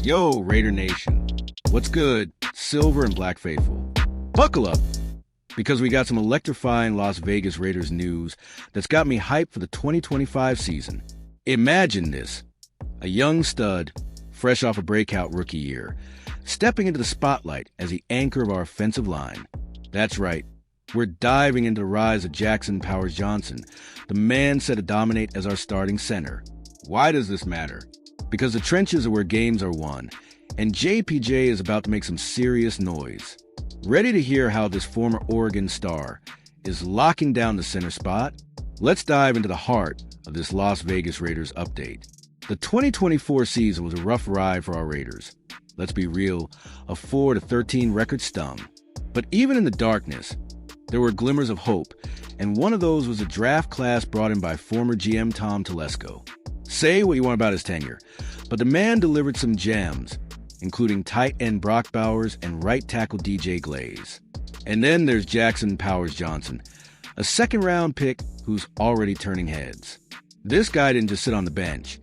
Yo, Raider Nation. What's good, Silver and Black Faithful? Buckle up, because we got some electrifying Las Vegas Raiders news that's got me hyped for the 2025 season. Imagine this. A young stud, fresh off a breakout rookie year, stepping into the spotlight as the anchor of our offensive line. That's right. We're diving into the rise of Jackson Powers Johnson, the man set to dominate as our starting center. Why does this matter? Because the trenches are where games are won, and JPJ is about to make some serious noise. Ready to hear how this former Oregon star is locking down the center spot? Let's dive into the heart of this Las Vegas Raiders update. The 2024 season was a rough ride for our Raiders. Let's be real, a 4-13 record stung. But even in the darkness, there were glimmers of hope, and one of those was a draft class brought in by former GM Tom Telesco. Say what you want about his tenure, but the man delivered some gems, including tight end Brock Bowers and right tackle DJ Glaze. And then there's Jackson Powers Johnson, a second-round pick who's already turning heads. This guy didn't just sit on the bench.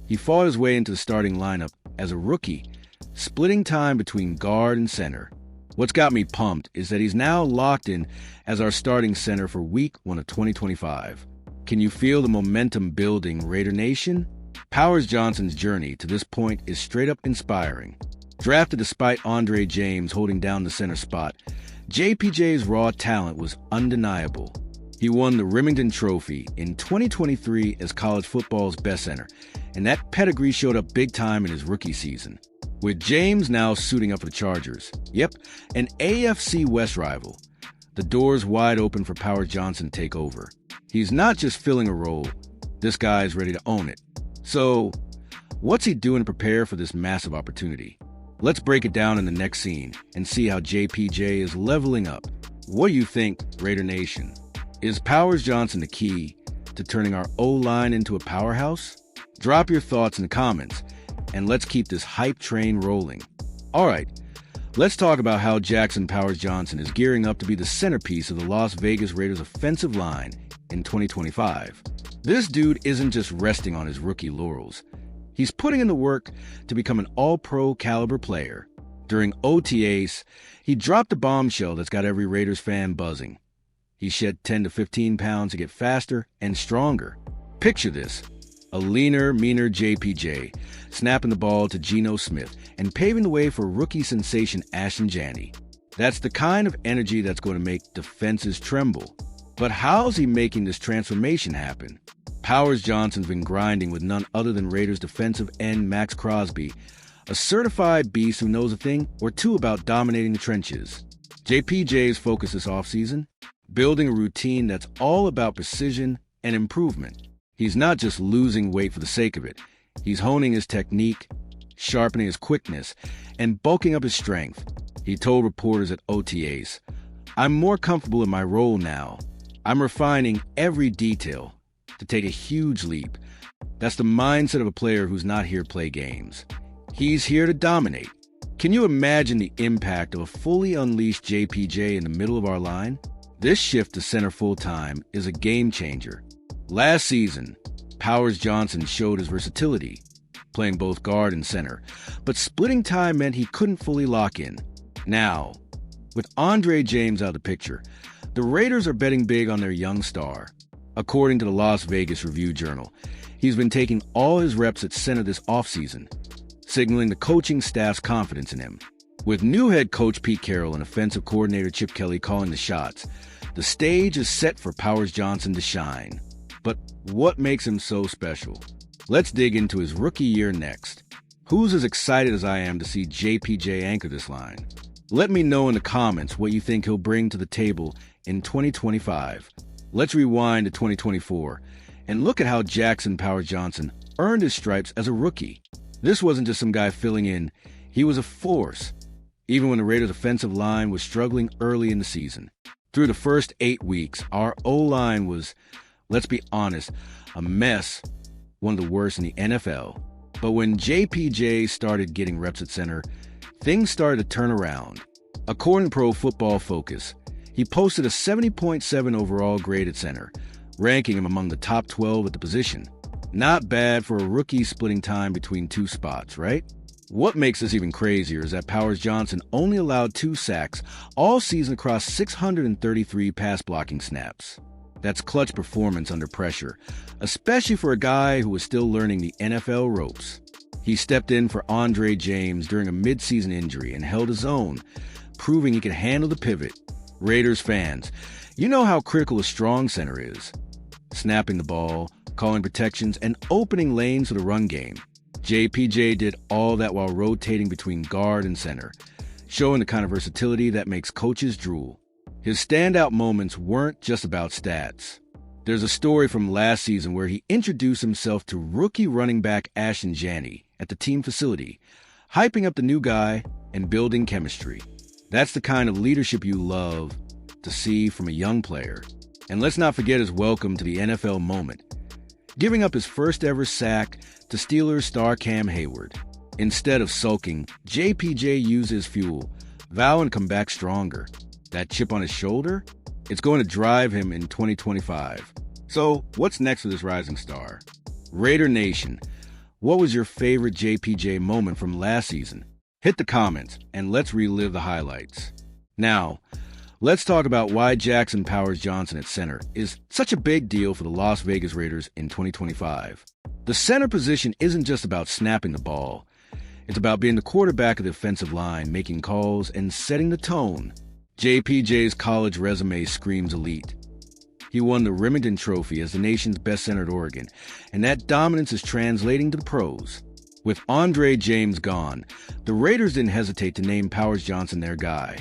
He fought his way into the starting lineup as a rookie, splitting time between guard and center. What's got me pumped is that he's now locked in as our starting center for Week 1 of 2025. Can you feel the momentum building, Raider Nation? Powers Johnson's journey to this point is straight up inspiring. Drafted despite Andre James holding down the center spot, JPJ's raw talent was undeniable. He won the Remington Trophy in 2023 as college football's best center, and that pedigree showed up big time in his rookie season. With James now suiting up for the Chargers, yep, an AFC West rival, the door's wide open for Powers Johnson to take over. He's not just filling a role, this guy's ready to own it. So, what's he doing to prepare for this massive opportunity? Let's break it down in the next scene and see how JPJ is leveling up. What do you think, Raider Nation? Is Powers Johnson the key to turning our O-line into a powerhouse? Drop your thoughts in the comments, and let's keep this hype train rolling. All right, let's talk about how Jackson Powers Johnson is gearing up to be the centerpiece of the Las Vegas Raiders offensive line in 2025. This dude isn't just resting on his rookie laurels. He's putting in the work to become an all-pro caliber player. During OTAs, he dropped a bombshell that's got every Raiders fan buzzing. He shed 10 to 15 pounds to get faster and stronger. Picture this. A leaner, meaner JPJ, snapping the ball to Geno Smith and paving the way for rookie sensation Ashton Janney. That's the kind of energy that's going to make defenses tremble. But how's he making this transformation happen? Powers Johnson's been grinding with none other than Raiders defensive end Max Crosby, a certified beast who knows a thing or two about dominating the trenches. JPJ's focus this offseason? Building a routine that's all about precision and improvement. He's not just losing weight for the sake of it. He's honing his technique, sharpening his quickness, and bulking up his strength. He told reporters at OTAs, "I'm more comfortable in my role now. I'm refining every detail to take a huge leap." That's the mindset of a player who's not here to play games. He's here to dominate. Can you imagine the impact of a fully unleashed JPJ in the middle of our line? This shift to center full-time is a game changer. Last season, Powers Johnson showed his versatility, playing both guard and center, but splitting time meant he couldn't fully lock in. Now, with Andre James out of the picture, the Raiders are betting big on their young star. According to the Las Vegas Review-Journal, he's been taking all his reps at center this offseason, signaling the coaching staff's confidence in him. With new head coach Pete Carroll and offensive coordinator Chip Kelly calling the shots, the stage is set for Powers Johnson to shine. But what makes him so special? Let's dig into his rookie year next. Who's as excited as I am to see JPJ anchor this line? Let me know in the comments what you think he'll bring to the table in 2025. Let's rewind to 2024 and look at how Jackson Powers Johnson earned his stripes as a rookie. This wasn't just some guy filling in. He was a force, even when the Raiders' offensive line was struggling early in the season. Through the first 8 weeks, our O-line was, let's be honest, a mess, one of the worst in the NFL. But when JPJ started getting reps at center, things started to turn around. According to Pro Football Focus, he posted a 70.7 overall grade at center, ranking him among the top 12 at the position. Not bad for a rookie splitting time between two spots, right? What makes this even crazier is that Powers Johnson only allowed 2 sacks all season across 633 pass blocking snaps. That's clutch performance under pressure, especially for a guy who was still learning the NFL ropes. He stepped in for Andre James during a midseason injury and held his own, proving he could handle the pivot. Raiders fans, you know how critical a strong center is. Snapping the ball, calling protections, and opening lanes for the run game. JPJ did all that while rotating between guard and center, showing the kind of versatility that makes coaches drool. His standout moments weren't just about stats. There's a story from last season where he introduced himself to rookie running back Ashton Janney at the team facility, hyping up the new guy and building chemistry. That's the kind of leadership you love to see from a young player. And let's not forget his welcome to the NFL moment, giving up his first ever sack to Steelers star Cam Hayward. Instead of sulking, JPJ used his fuel, vowing to come back stronger. That chip on his shoulder? It's going to drive him in 2025. So, what's next for this rising star? Raider Nation, what was your favorite JPJ moment from last season? Hit the comments, and let's relive the highlights. Now, let's talk about why Jackson Powers Johnson at center is such a big deal for the Las Vegas Raiders in 2025. The center position isn't just about snapping the ball. It's about being the quarterback of the offensive line, making calls, and setting the tone. JPJ's college resume screams elite. He won the Remington Trophy as the nation's best center at Oregon, and that dominance is translating to the pros. With Andre James gone, the Raiders didn't hesitate to name Powers Johnson their guy.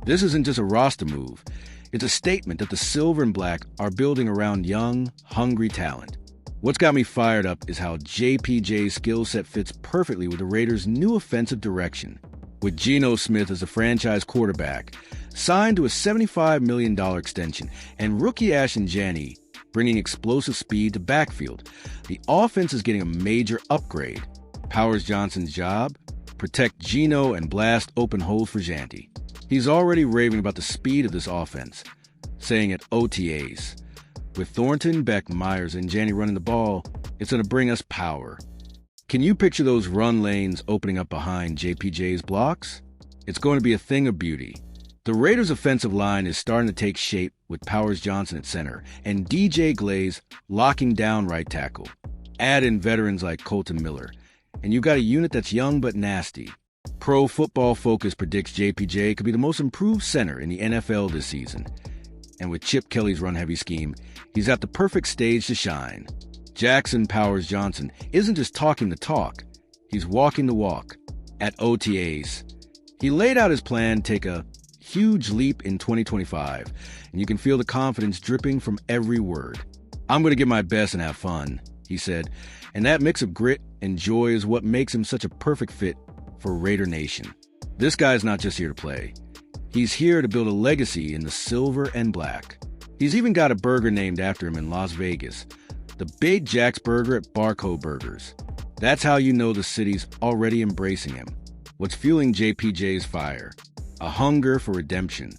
This isn't just a roster move. It's a statement that the Silver and Black are building around young, hungry talent. What's got me fired up is how JPJ's skill set fits perfectly with the Raiders' new offensive direction. With Geno Smith as a franchise quarterback, signed to a $75 million extension, and rookie Ashton Janney bringing explosive speed to backfield, the offense is getting a major upgrade. Powers Johnson's job? Protect Geno and blast open holes for Janty. He's already raving about the speed of this offense, saying at OTAs, with Thornton, Beck, Myers, and Janty running the ball, it's going to bring us power. Can you picture those run lanes opening up behind JPJ's blocks? It's going to be a thing of beauty. The Raiders' offensive line is starting to take shape with Powers Johnson at center and DJ Glaze locking down right tackle. Add in veterans like Colton Miller, and you've got a unit that's young but nasty. Pro Football Focus predicts JPJ could be the most improved center in the NFL this season. And with Chip Kelly's run-heavy scheme, he's at the perfect stage to shine. Jackson Powers Johnson isn't just talking the talk, he's walking the walk. At OTAs, he laid out his plan to take a huge leap in 2025, and you can feel the confidence dripping from every word. I'm going to give my best and have fun, he said, and that mix of grit and joy is what makes him such a perfect fit for Raider Nation. This guy's not just here to play. He's here to build a legacy in the Silver and Black. He's even got a burger named after him in Las Vegas, the Big Jack's Burger at Barco Burgers. That's how you know the city's already embracing him. What's fueling JPJ's fire? A hunger for redemption.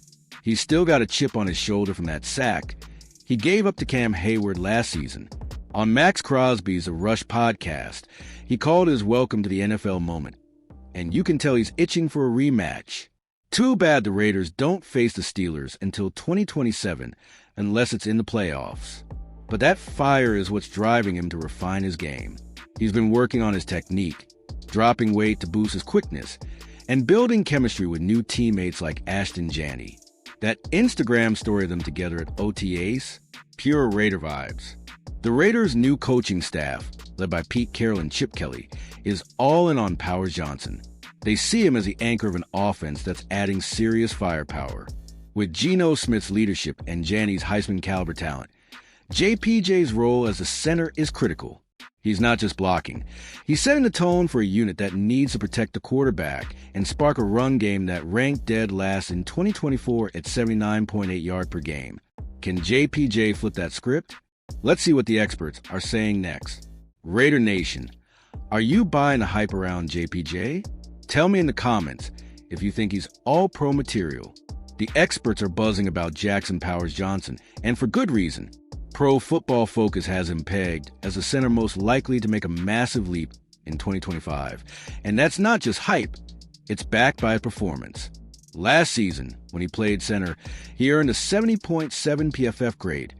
He's still got a chip on his shoulder from that sack he gave up to Cam Hayward last season. On Max Crosby's The Rush podcast, he called his welcome to the NFL moment, and you can tell he's itching for a rematch. Too bad the Raiders don't face the Steelers until 2027 unless it's in the playoffs. But that fire is what's driving him to refine his game. He's been working on his technique, dropping weight to boost his quickness, and building chemistry with new teammates like Ashton Janney. That Instagram story of them together at OTAs, pure Raider vibes. The Raiders' new coaching staff, led by Pete Carroll and Chip Kelly, is all in on Powers Johnson. They see him as the anchor of an offense that's adding serious firepower. With Geno Smith's leadership and Janney's Heisman-caliber talent, JPJ's role as a center is critical. He's not just blocking. He's setting the tone for a unit that needs to protect the quarterback and spark a run game that ranked dead last in 2024 at 79.8 yards per game. Can JPJ flip that script? Let's see what the experts are saying next. Raider Nation, are you buying the hype around JPJ? Tell me in the comments if you think he's all-pro material. The experts are buzzing about Jackson Powers Johnson, and for good reason. Pro Football Focus has him pegged as the center most likely to make a massive leap in 2025. And that's not just hype, it's backed by performance. Last season, when he played center, he earned a 70.7 PFF grade,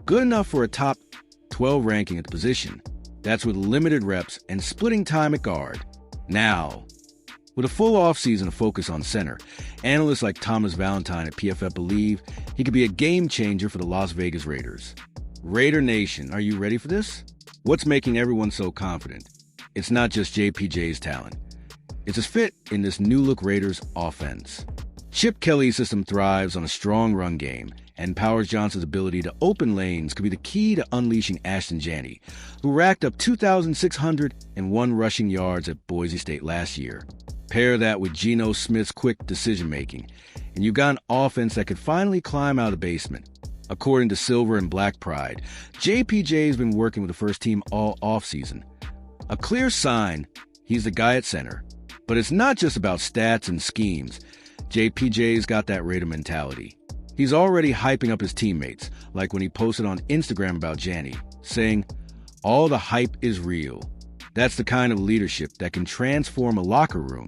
good enough for a top 12 ranking at the position. That's with limited reps and splitting time at guard. Now, with a full offseason of focus on center, analysts like Thomas Valentine at PFF believe he could be a game changer for the Las Vegas Raiders. Raider Nation, are you ready for this? What's making everyone so confident? It's not just JPJ's talent. It's his fit in this new-look Raiders offense. Chip Kelly's system thrives on a strong run game, and Powers Johnson's ability to open lanes could be the key to unleashing Ashton Janney, who racked up 2,601 rushing yards at Boise State last year. Pair that with Geno Smith's quick decision-making, and you've got an offense that could finally climb out of the basement. According to Silver and Black Pride, JPJ's been working with the first team all offseason. A clear sign he's the guy at center. But it's not just about stats and schemes. JPJ's got that Raider mentality. He's already hyping up his teammates, like when he posted on Instagram about Janney, saying, "All the hype is real." That's the kind of leadership that can transform a locker room.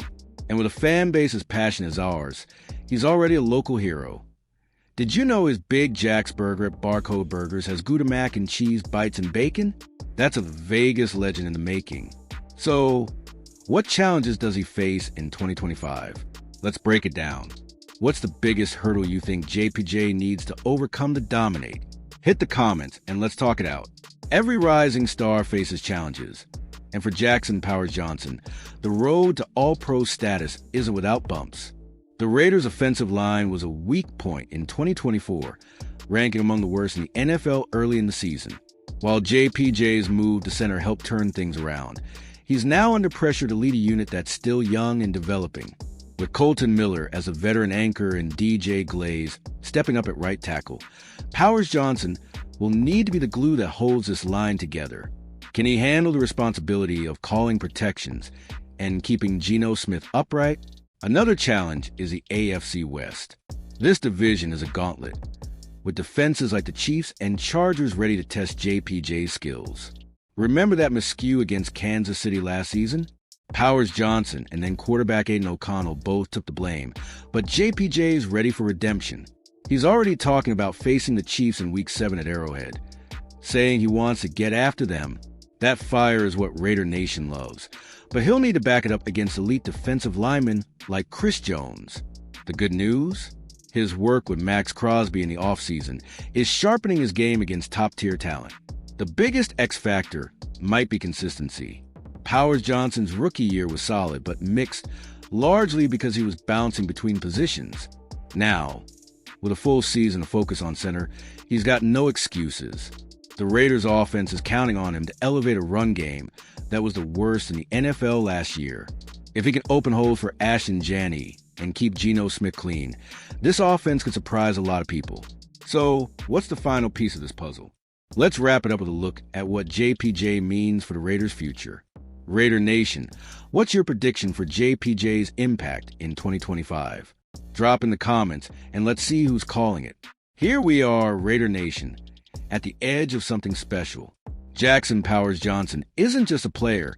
And with a fan base as passionate as ours, he's already a local hero. Did you know his Big Jack's burger at Barcode Burgers has Gouda mac and cheese bites and bacon? That's a Vegas legend in the making. So, what challenges does he face in 2025? Let's break it down. What's the biggest hurdle you think JPJ needs to overcome to dominate? Hit the comments and let's talk it out. Every rising star faces challenges. And for Jackson Powers Johnson, the road to all-pro status isn't without bumps. The Raiders' offensive line was a weak point in 2024, ranking among the worst in the NFL early in the season. While JPJ's move to center helped turn things around, he's now under pressure to lead a unit that's still young and developing. With Colton Miller as a veteran anchor and DJ Glaze stepping up at right tackle, Powers Johnson will need to be the glue that holds this line together. Can he handle the responsibility of calling protections and keeping Geno Smith upright? Another challenge is the AFC West. This division is a gauntlet, with defenses like the Chiefs and Chargers ready to test JPJ's skills. Remember that miscue against Kansas City last season? Powers Johnson and then quarterback Aiden O'Connell both took the blame, but JPJ's ready for redemption. He's already talking about facing the Chiefs in Week 7 at Arrowhead, saying he wants to get after them. That fire is what Raider Nation loves, but he'll need to back it up against elite defensive linemen like Chris Jones. The good news? His work with Max Crosby in the offseason is sharpening his game against top-tier talent. The biggest X factor might be consistency. Powers Johnson's rookie year was solid, but mixed, largely because he was bouncing between positions. Now, with a full season of focus on center, he's got no excuses. The Raiders' offense is counting on him to elevate a run game that was the worst in the NFL last year. If he can open holes for Ashton Janney and keep Geno Smith clean, this offense could surprise a lot of people. So, what's the final piece of this puzzle? Let's wrap it up with a look at what JPJ means for the Raiders' future. Raider Nation, what's your prediction for JPJ's impact in 2025? Drop in the comments and let's see who's calling it. Here we are, Raider Nation, at the edge of something special. Jackson Powers Johnson isn't just a player.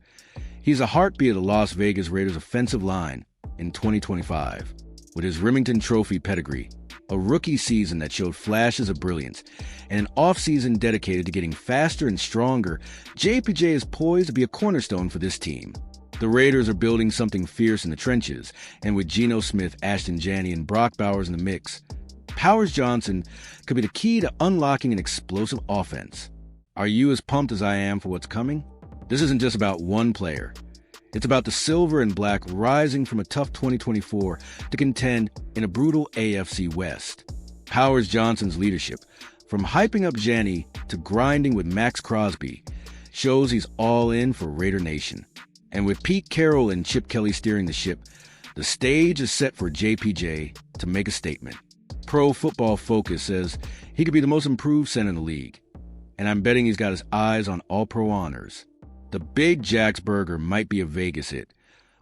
He's a heartbeat of the Las Vegas Raiders offensive line in 2025. With his Remington Trophy pedigree, a rookie season that showed flashes of brilliance, and an offseason dedicated to getting faster and stronger, JPJ is poised to be a cornerstone for this team. The Raiders are building something fierce in the trenches, and with Geno Smith, Ashton Janney, and Brock Bowers in the mix, Powers Johnson could be the key to unlocking an explosive offense. Are you as pumped as I am for what's coming? This isn't just about one player. It's about the silver and black rising from a tough 2024 to contend in a brutal AFC West. Powers Johnson's leadership, from hyping up Janney to grinding with Max Crosby, shows he's all in for Raider Nation. And with Pete Carroll and Chip Kelly steering the ship, the stage is set for JPJ to make a statement. Pro Football Focus says he could be the most improved center in the league, and I'm betting he's got his eyes on All-Pro honors. The Big Jack's burger might be a Vegas hit,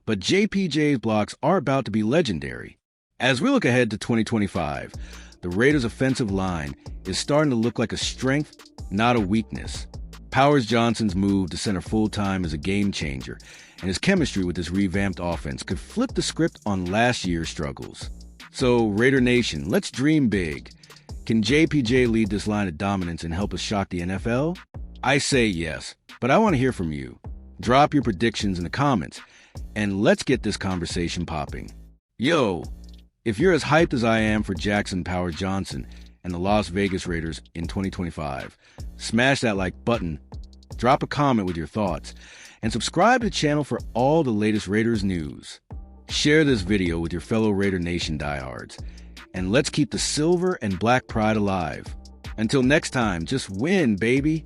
but JPJ's blocks are about to be legendary. As we look ahead to 2025, the Raiders' offensive line is starting to look like a strength, not a weakness. Powers Johnson's move to center full-time is a game changer, and his chemistry with this revamped offense could flip the script on last year's struggles. So, Raider Nation, let's dream big. Can JPJ lead this line of dominance and help us shock the NFL? I say yes, but I want to hear from you. Drop your predictions in the comments, and let's get this conversation popping. Yo, if you're as hyped as I am for Jackson Powers Johnson and the Las Vegas Raiders in 2025, smash that like button, drop a comment with your thoughts, and subscribe to the channel for all the latest Raiders news. Share this video with your fellow Raider Nation diehards, and let's keep the silver and black pride alive. Until next time, just win, baby!